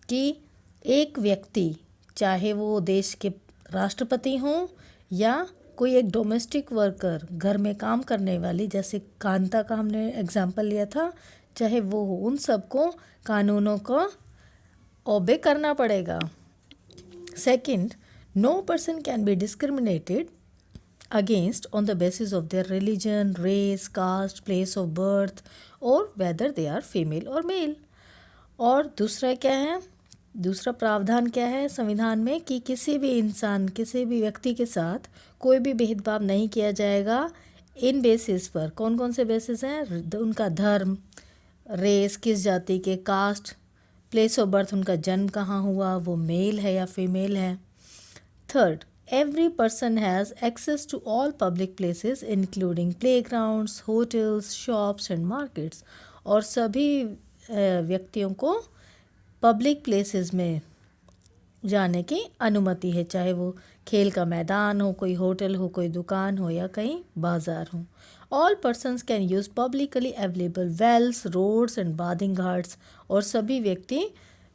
कि एक व्यक्ति, चाहे वो देश के राष्ट्रपति हों या कोई एक डोमेस्टिक वर्कर, घर में काम करने वाली, जैसे कांता का हमने एग्जाम्पल लिया था, चाहे वो हो, उन सबको कानूनों को ओबे करना पड़ेगा. Second, no person can be discriminated against on the basis of their religion, race, caste, place of birth or whether they are female or male. और दूसरा क्या है, दूसरा प्रावधान क्या है संविधान में कि किसी भी इंसान, किसी भी व्यक्ति के साथ कोई भी भेदभाव नहीं किया जाएगा इन बेसिस पर. कौन कौन से बेसिस हैं? उनका धर्म, रेस, किस जाति के, कास्ट, प्लेस ऑफ बर्थ, उनका जन्म कहाँ हुआ, वो मेल है या फीमेल है. Third, every person has access to all public places including playgrounds, hotels, shops and markets. और सभी व्यक्तियों को पब्लिक प्लेसेस में जाने की अनुमति है, चाहे वो खेल का मैदान हो, कोई होटल हो, कोई दुकान हो या कहीं बाज़ार हो. All persons can use publicly available wells, roads and bathing ghats. और सभी व्यक्ति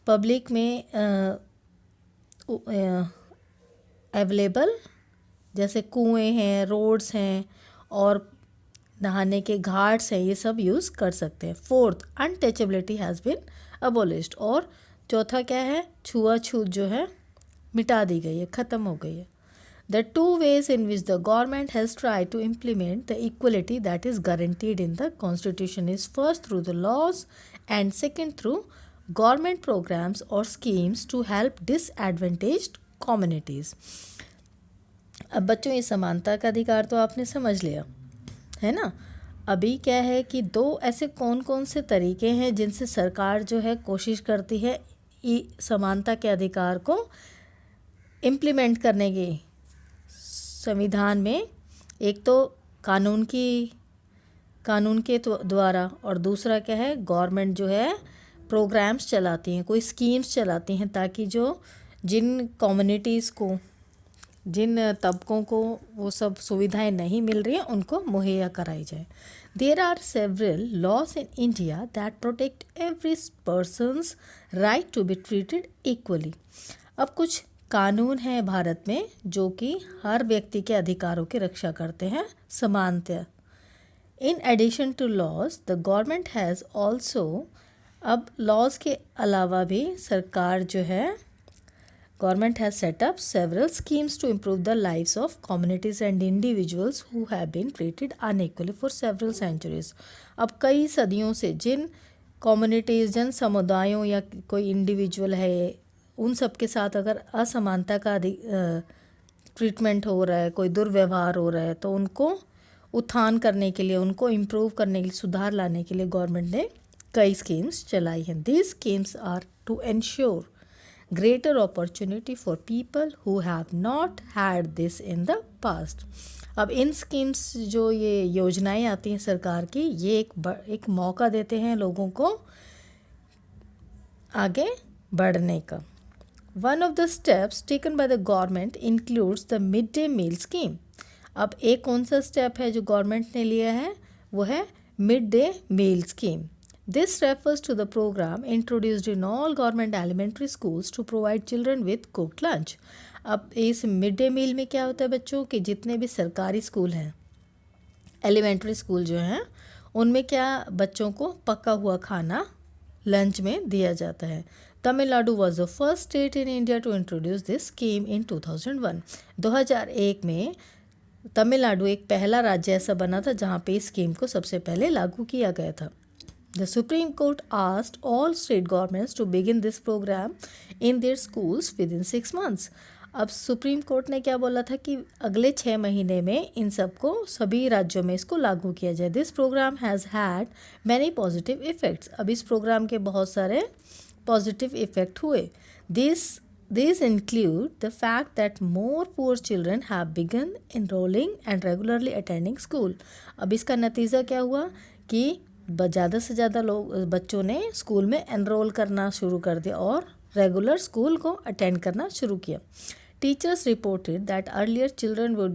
पब्लिक में अवेलेबल, जैसे कुएं हैं, रोड्स हैं और नहाने के घाट्स हैं, ये सब यूज़ कर सकते हैं. Fourth, untouchability has been abolished. और चौथा क्या है? छुआछूत जो है मिटा दी गई है, ख़त्म हो गई है. The two ways in which the government has tried to implement the equality that is guaranteed in the Constitution is first through the laws and second through government programs or schemes to help disadvantaged communities. अब बच्चों ये समानता का अधिकार तो आपने समझ लिया है ना. अभी क्या है कि दो ऐसे कौन कौन से तरीके हैं जिनसे सरकार जो है कोशिश करती है समानता के अधिकार को इम्प्लीमेंट करने की संविधान में. एक तो कानून के द्वारा, और दूसरा क्या है, गवर्नमेंट जो है प्रोग्राम्स चलाती हैं, कोई स्कीम्स चलाती हैं ताकि जो जिन कम्युनिटीज़ को, जिन तबकों को वो सब सुविधाएं नहीं मिल रही हैं उनको मुहैया कराई जाए. There are several laws in India that protect every person's right to be treated equally. अब कुछ कानून हैं भारत में जो कि हर व्यक्ति के अधिकारों की रक्षा करते हैं समानता. In addition to laws the government has also, अब लॉज के अलावा भी सरकार जो है, government has set up several schemes to improve the lives of communities and individuals who have been treated unequally for several centuries. अब कई सदियों से जिन कम्युनिटीज़, जन समुदायों या कोई इंडिविजुअल है, उन सब के साथ अगर असमानता का ट्रीटमेंट हो रहा है, कोई दुर्व्यवहार हो रहा है, तो उनको उत्थान करने के लिए, उनको इम्प्रूव करने के लिए, सुधार लाने के लिए गवर्नमेंट ने कई स्कीम्स चलाई हैं. These schemes are to ensure greater opportunity for people who have not had this in the past. अब इन स्कीम्स जो ये योजनाएं आती हैं सरकार की, ये एक मौका देते हैं लोगों को आगे बढ़ने का. One of the steps taken by the government includes the midday meal scheme. अब एक कौन सा स्टेप है जो गवर्नमेंट ने लिया है, वो है mid day meal scheme. This refers to the program introduced in all government elementary schools to provide children with cooked lunch. अब इस मिड डे मील में क्या होता है बच्चों कि जितने भी सरकारी स्कूल हैं, एलिमेंट्री स्कूल जो हैं, उनमें क्या बच्चों को पका हुआ खाना लंच में दिया जाता है. Tamil Nadu was the first state in India to introduce this scheme in 2001. 2001 में तमिलनाडु एक पहला राज्य ऐसा बना था जहाँ पे इस स्कीम को सबसे पहले लागू किया गया था. The Supreme Court asked all state governments to begin this program in their schools within 6 months. अब सुप्रीम कोर्ट ने क्या बोला था कि अगले 6 महीने में इन सबको, सभी राज्यों में इसको लागू किया जाए. This programme has had many positive effects. अब इस प्रोग्राम के बहुत सारे पॉजिटिव इफ़ेक्ट हुए. These include the fact that more poor children have begun enrolling and regularly attending school. अब इसका नतीजा क्या हुआ कि ज़्यादा से ज़्यादा बच्चों ने स्कूल में एनरोल करना शुरू कर दिया और रेगुलर स्कूल को अटेंड करना शुरू किया. Teachers reported that earlier children would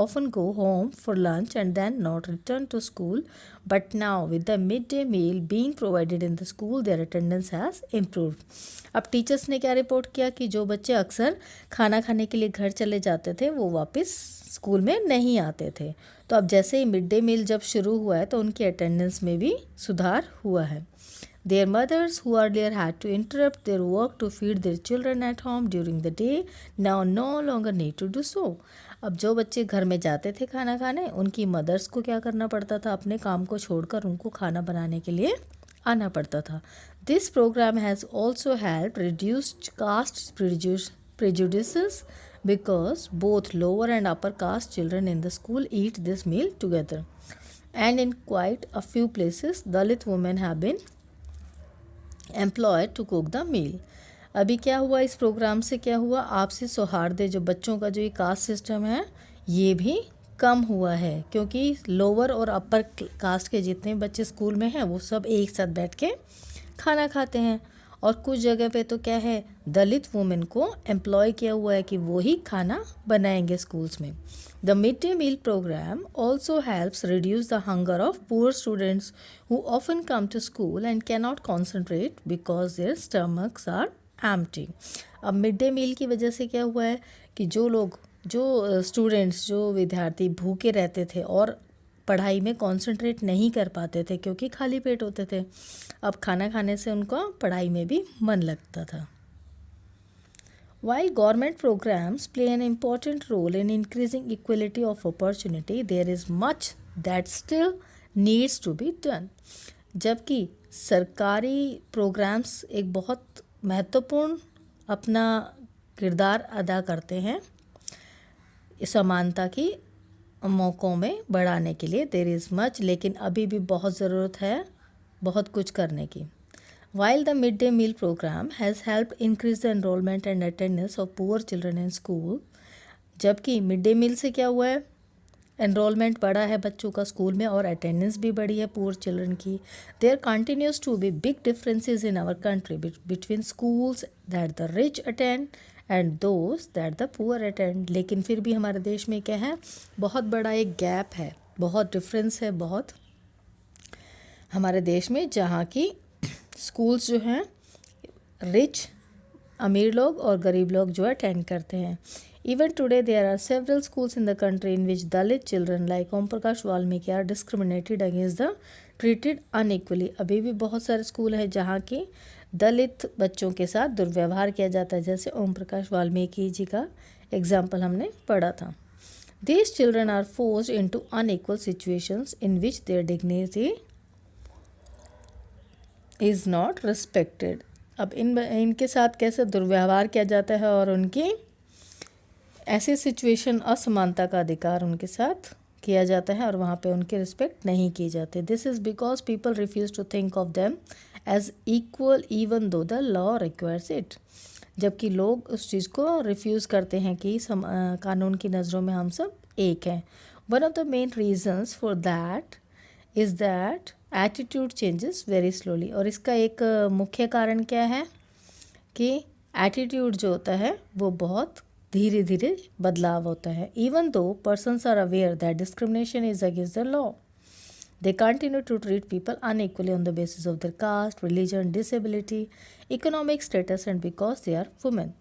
often go home for lunch and then not return to school, but now with the midday meal being provided in the school, their attendance has improved. अब टीचर्स ने क्या रिपोर्ट किया कि जो बच्चे अक्सर खाना खाने के लिए घर चले जाते थे वो वापस स्कूल में नहीं आते थे, तो अब जैसे ही मिड डे मील जब शुरू हुआ है तो उनकी अटेंडेंस में भी सुधार हुआ है. Their mothers, who earlier had to interrupt their work to feed their children at home during the day, now no longer need to do so. अब जो बच्चे घर में जाते थे खाना खाने, उनकी मदर्स को क्या करना पड़ता था, अपने काम को छोड़कर उनको खाना बनाने के लिए आना पड़ता था. This program has also helped reduce caste prejudices because both lower and upper caste children in the school eat this meal together. And in quite a few places, Dalit women have been employed to cook the meal. अभी क्या हुआ, इस प्रोग्राम से क्या हुआ, आपसी सौहार्द, जो बच्चों का जो ये कास्ट सिस्टम है ये भी कम हुआ है, क्योंकि लोअर और अपर कास्ट के जितने बच्चे स्कूल में हैं वो सब एक साथ बैठ के खाना खाते हैं. और कुछ जगह पे तो क्या है, दलित वुमेन को एम्प्लॉय किया हुआ है कि वो ही खाना बनाएंगे स्कूल्स में. The midday meal program also helps reduce the hunger of poor students who often come to school and cannot concentrate because their stomachs are empty. अब मिड डे मील की वजह से क्या हुआ है कि जो स्टूडेंट्स, जो विद्यार्थी भूखे रहते थे और पढ़ाई में कंसंट्रेट नहीं कर पाते थे क्योंकि खाली पेट होते थे, अब खाना खाने से उनका पढ़ाई में भी मन लगता था. While government programs play an important role in increasing equality of opportunity, there is much that still needs to be done. जबकि सरकारी प्रोग्राम्स एक बहुत महत्वपूर्ण अपना किरदार अदा करते हैं समानता की मौक़ों में बढ़ाने के लिए, देयर इज़ मच, लेकिन अभी भी बहुत ज़रूरत है बहुत कुछ करने की. While the midday meal program has helped increase the enrollment and attendance of poor children in school, जबकि मिड डे मील से क्या हुआ है, एनरोलमेंट बढ़ा है बच्चों का स्कूल में और अटेंडेंस भी बढ़ी है पुअर चिल्ड्रन की. There continues to be big differences in our country between schools that the rich attend and those that the poor attend. लेकिन फिर भी हमारे देश में क्या है, बहुत बड़ा एक गैप है, बहुत डिफरेंस है बहुत हमारे देश में, जहाँ की स्कूल्स जो हैं रिच अमीर लोग और गरीब लोग जो अटेंड करते हैं. Even today there are several schools in the country in which Dalit children like Om Prakash Valmiki are discriminated against the treated unequally. अभी भी बहुत सारे स्कूल हैं जहाँ की दलित बच्चों के साथ दुर्व्यवहार किया जाता है, जैसे ओम प्रकाश वाल्मीकि जी का एग्जाम्पल हमने पढ़ा था. These children are forced into unequal situations in which their dignity is not respected. अब इनके साथ कैसे दुर्व्यवहार किया जाता है और उनकी ऐसी सिचुएशन, असमानता का अधिकार उनके साथ किया जाता है और वहाँ पे उनकी रिस्पेक्ट नहीं की जाती. This is because people refuse to think of them as equal even though the law requires it. जबकि लोग उस चीज़ को रिफ्यूज़ करते हैं कि कानून की नज़रों में हम सब एक हैं. One of the main reasons for that is that attitude changes very slowly. और इसका एक मुख्य कारण क्या है कि एटीट्यूड जो होता है वो बहुत धीरे धीरे बदलाव होता है. Even though persons are aware that discrimination is against the law, they continue to treat people unequally on the basis of their caste, religion, disability, economic status and because they are women.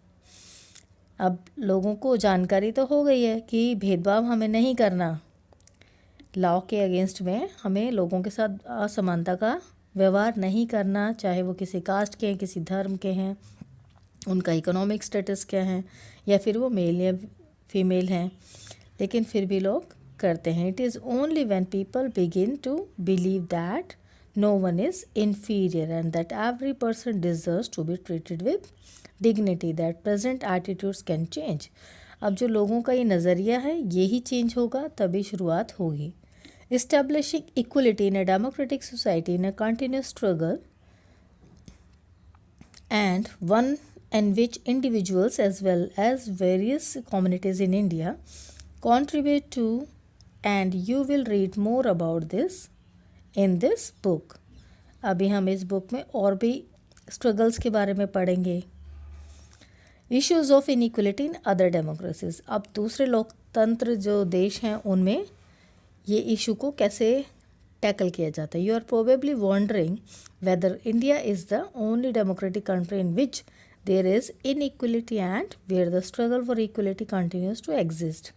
अब लोगों को जानकारी तो हो गई है कि भेदभाव हमें नहीं करना, लॉ के अगेंस्ट में हमें लोगों के साथ असमानता का व्यवहार नहीं करना, चाहे वो किसी कास्ट के हैं, किसी धर्म के हैं, उनका इकोनॉमिक स्टेटस क्या है, या फिर वो मेल या फीमेल हैं, लेकिन फिर भी लोग करते हैं. It is only when people begin to believe that no one is inferior and that every person deserves to be treated with dignity that present attitudes can change. अब जो लोगों का ये नज़रिया है यही चेंज होगा, तभी शुरुआत होगी. Establishing equality in a democratic society in a continuous struggle and one in which individuals as well as various communities in India contribute to, and you will read more about this in this book. अभी हम इस बुक में और भी स्ट्रगल्स के बारे में पढ़ेंगे. Issues of inequality in other democracies, अब दूसरे लोकतंत्र जो देश हैं उनमें ये इशू को कैसे टैकल किया जाता है. You are probably wondering whether India is the only democratic country in which there is inequality and where the struggle for equality continues to exist.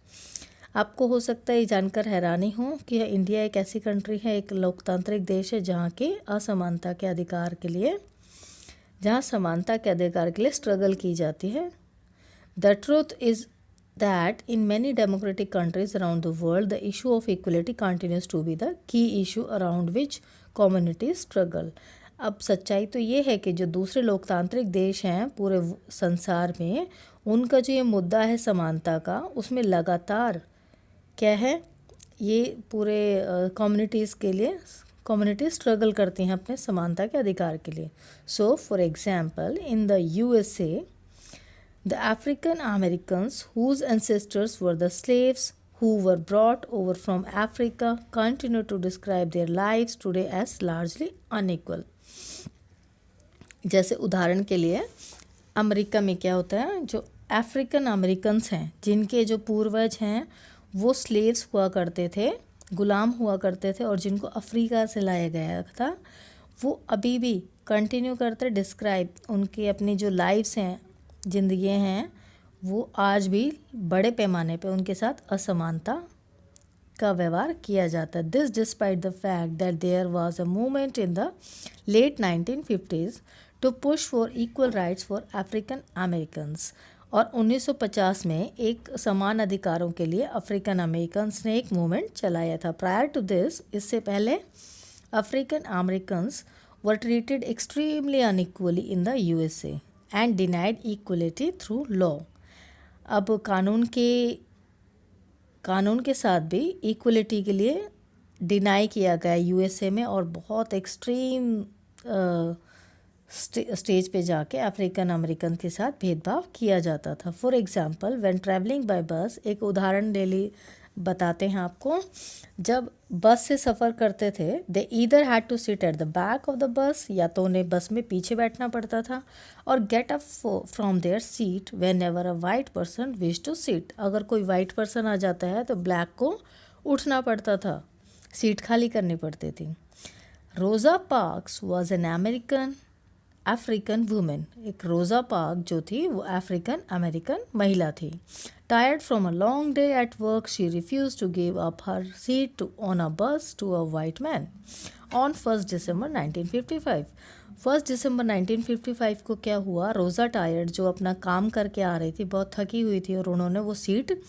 आपको हो सकता है ये जानकर हैरानी हो कि इंडिया एक ऐसी कंट्री है, एक लोकतांत्रिक देश है जहाँ के असमानता के अधिकार के लिए, जहाँ समानता के अधिकार के लिए स्ट्रगल की जाती है. The truth is that in many democratic countries around the world the issue of equality continues to be the key issue around which communities struggle. अब सच्चाई तो ये है कि जो दूसरे लोकतांत्रिक देश हैं पूरे संसार में, उनका जो ये मुद्दा है समानता का, उसमें लगातार क्या है, ये पूरे कम्युनिटीज़ के लिए कम्युनिटी स्ट्रगल करती हैं अपने समानता के अधिकार के लिए. So for example in the USA, the African Americans whose ancestors were the slaves who were brought over from Africa continue to describe their lives today as largely unequal. जैसे उदाहरण के लिए अमेरिका में क्या होता है, जो अफ्रीकन अमेरिकन्स हैं जिनके जो पूर्वज हैं वो स्लेव्स हुआ करते थे, गुलाम हुआ करते थे, और जिनको अफ्रीका से लाया गया था, वो अभी भी कंटिन्यू करते डिस्क्राइब उनकी अपनी जो लाइफ्स हैं, ज़िंदगी हैं, वो आज भी बड़े पैमाने पे उनके साथ असमानता का व्यवहार किया जाता है. This despite the fact that there was a movement in the late 1950s to push for equal rights for African Americans. और 1950 में एक समान अधिकारों के लिए अफ्रीकन अमेरिकन्स ने एक मूवमेंट चलाया था. प्रायर टू दिस, इससे पहले African Americans were treated extremely unequally in the USA and denied equality through law. अब कानून के साथ भी इक्वलिटी के लिए डिनाई किया गया USA में, और बहुत एक्सट्रीम स्टेज पे जाके अफ्रीकन अमेरिकन के साथ भेदभाव किया जाता था. For example when travelling by बस, एक उदाहरण डेली बताते हैं आपको, जब बस से सफ़र करते थे, they either had to sit at the back of the bus, या तो उन्हें बस में पीछे बैठना पड़ता था, और get up from their seat whenever a white person wish to sit. अगर कोई वाइट पर्सन आ जाता है तो ब्लैक को उठना पड़ता था, सीट खाली करनी पड़ती थी. रोज़ा parks was an African women. एक रोज़ा पार्क जो थी वो अफ्रीकन अमेरिकन महिला थी. Tired from a long day at work, she refused to give up her seat on a bus to a white man. On 1st December 1955. 1 दिसंबर 1955 को क्या हुआ, रोज़ा टायर्ड जो अपना काम करके आ रही थी, बहुत थकी हुई थी, और उन्होंने वो सीट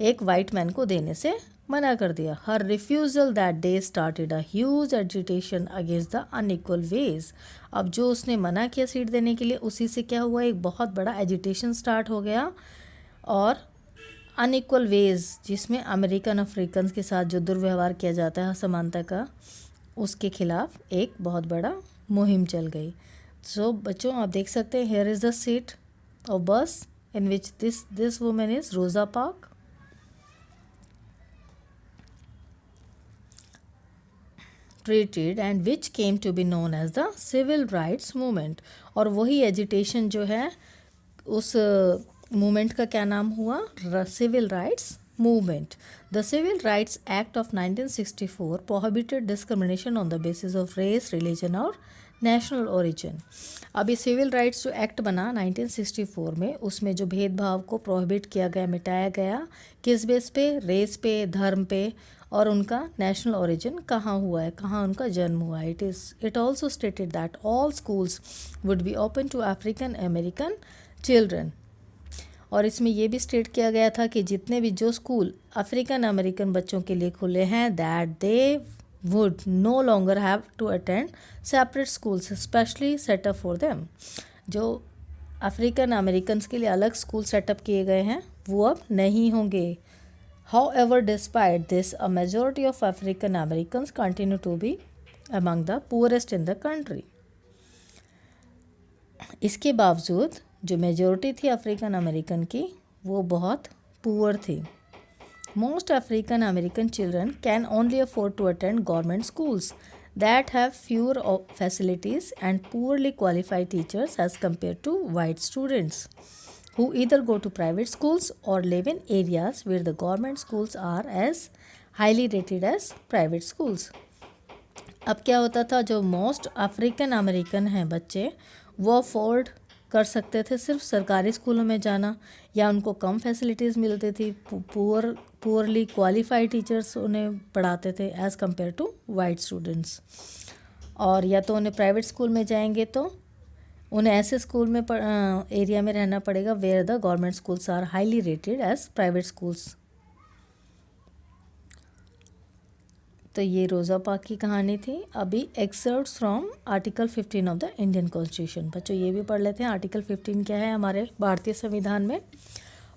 एक वाइट मैन को देने से मना कर दिया. Her refusal that day started a huge agitation against the unequal wage. अब जो उसने मना किया सीट देने के लिए, उसी से क्या हुआ, एक बहुत बड़ा एजिटेशन स्टार्ट हो गया, और अनइक्वल वेज जिसमें अमेरिकन अफ्रीकन के साथ जो दुर्व्यवहार किया जाता है असमानता का, उसके खिलाफ एक बहुत बड़ा मुहिम चल गई. सो बच्चों आप देख सकते हैं, here is the seat of bus in which this women is Rosa Park. Treated and which came to be known as the civil rights movement. और वही एजिटेशन जो है, उस मूवमेंट का क्या नाम हुआ, civil rights movement. The civil rights act of 1964 prohibited discrimination on the basis of race, religion और नेशनल ओरिजिन. अब ये सिविल राइट्स जो एक्ट बना 1964 में, उसमें जो भेदभाव को प्रोहिबिट किया गया, मिटाया गया, किस बेस पे, रेस पे, धर्म पे, और उनका नेशनल ओरिजिन कहाँ हुआ है, कहाँ उनका जन्म हुआ है. It also stated that all schools would be open to African American children. और इसमें यह भी स्टेट किया गया था कि जितने भी जो स्कूल अफ्रीकन अमेरिकन बच्चों के लिए खुले हैं, that they would no longer have to attend separate schools specially set up for them. जो अफ्रीकन अमेरिकन के लिए अलग स्कूल सेटअप किए गए हैं, वो अब नहीं होंगे. However, despite this, a majority of African Americans continue to be among the poorest in the country. इसके बावजूद जो मेजॉरिटी थी अफ्रीकन अमेरिकन की, वो बहुत पुअर थी. Most African American children can only afford to attend government schools that have fewer facilities and poorly qualified teachers as compared to white students. who either go to private schools or live in areas where the government schools are as highly rated as private schools. अब क्या होता था, जो मोस्ट अफ्रीकन अमेरिकन हैं बच्चे, वो अफोर्ड कर सकते थे सिर्फ सरकारी स्कूलों में जाना, या उनको कम फैसिलिटीज़ मिलती थी, पुअरली क्वालिफाइड टीचर्स उन्हें पढ़ाते थे as compare to white students. और या तो उन्हें प्राइवेट स्कूल में जाएंगे तो उन्हें ऐसे स्कूल में एरिया में रहना पड़ेगा where the government schools are highly rated as private schools. तो ये रोज़ा पाक की कहानी थी। अभी excerpts from article 15 of the Indian constitution. बच्चों ये भी पढ़ लेते हैं। आर्टिकल 15 क्या है हमारे भारतीय संविधान में?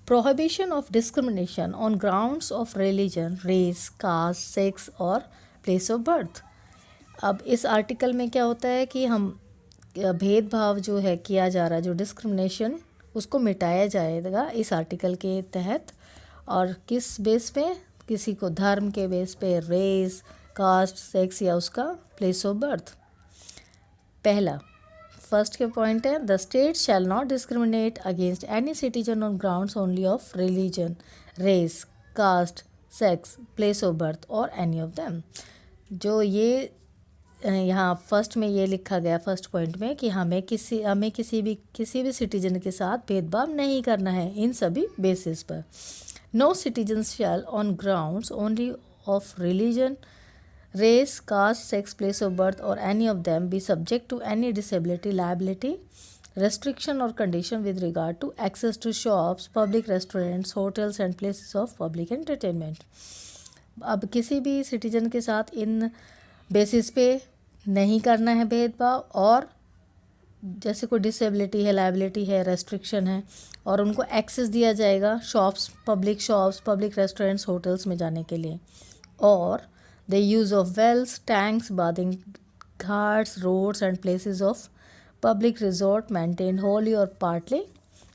Prohibition of discrimination on grounds of religion, race, caste, sex और प्लेस ऑफ बर्थ। अब इस आर्टिकल में क्या होता है कि हम भेदभाव जो है किया जा रहा है, जो डिस्क्रिमिनेशन, उसको मिटाया जाएगा इस आर्टिकल के तहत। और किस बेस पे? किसी को धर्म के बेस पे, रेस, कास्ट, सेक्स या उसका प्लेस ऑफ बर्थ। पहला फर्स्ट के पॉइंट है, the state shall not discriminate against any citizen on grounds only of religion, race, caste, sex, place of birth और एनी ऑफ देम। जो ये यहाँ फर्स्ट में ये लिखा गया फर्स्ट पॉइंट में कि हमें किसी भी सिटीजन के साथ भेदभाव नहीं करना है इन सभी बेसिस पर। No citizens shall, on grounds only of religion, race, caste, sex, place of birth, or any of them, be subject to any disability, liability, restriction, or condition with regard to access to shops, public restaurants, hotels, and places of public entertainment. अब किसी भी सिटीजन के साथ इन बेसिस पे नहीं करना है भेदभाव, और जैसे कोई डिसेबिलिटी है, लाइबिलिटी है, रेस्ट्रिक्शन है, और उनको एक्सेस दिया जाएगा शॉप्स, पब्लिक रेस्टोरेंट्स, होटल्स में जाने के लिए। Or the use of wells, tanks, bathing ghats, roads and places of public resort maintained wholly or partly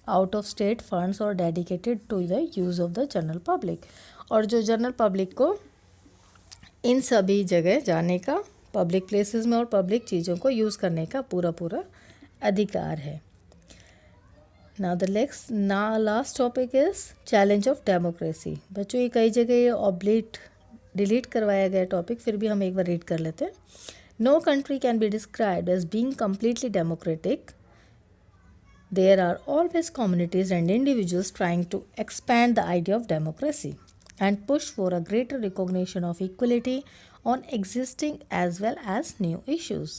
out of state funds or dedicated to the use of the general public. और जो जनरल पब्लिक को इन सभी जगह जाने का, पब्लिक प्लेसेस में और पब्लिक चीज़ों को यूज़ करने का पूरा अधिकार है। Now last topic is challenge of democracy. बच्चों ये कई जगह ये डिलीट करवाया गया टॉपिक, फिर भी हम एक बार रीड कर लेते हैं। No country can be described as being completely democratic. There are always communities and individuals trying to expand the idea of democracy and push for a greater recognition of equality on existing as well as new issues.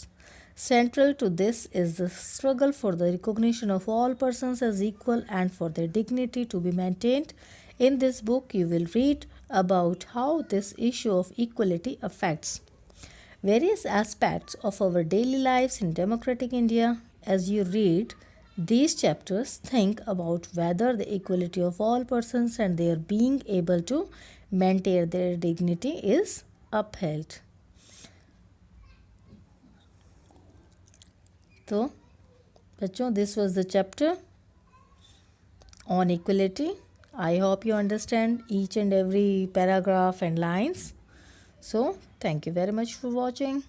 Central to this is the struggle for the recognition of all persons as equal and for their dignity to be maintained. In this book, you will read about how this issue of equality affects various aspects of our daily lives in democratic India. As you read these chapters, think about whether the equality of all persons and their being able to maintain their dignity is upheld. So, bachcho, this was the chapter on equality. I hope you understand each and every paragraph and lines. So, thank you very much for watching.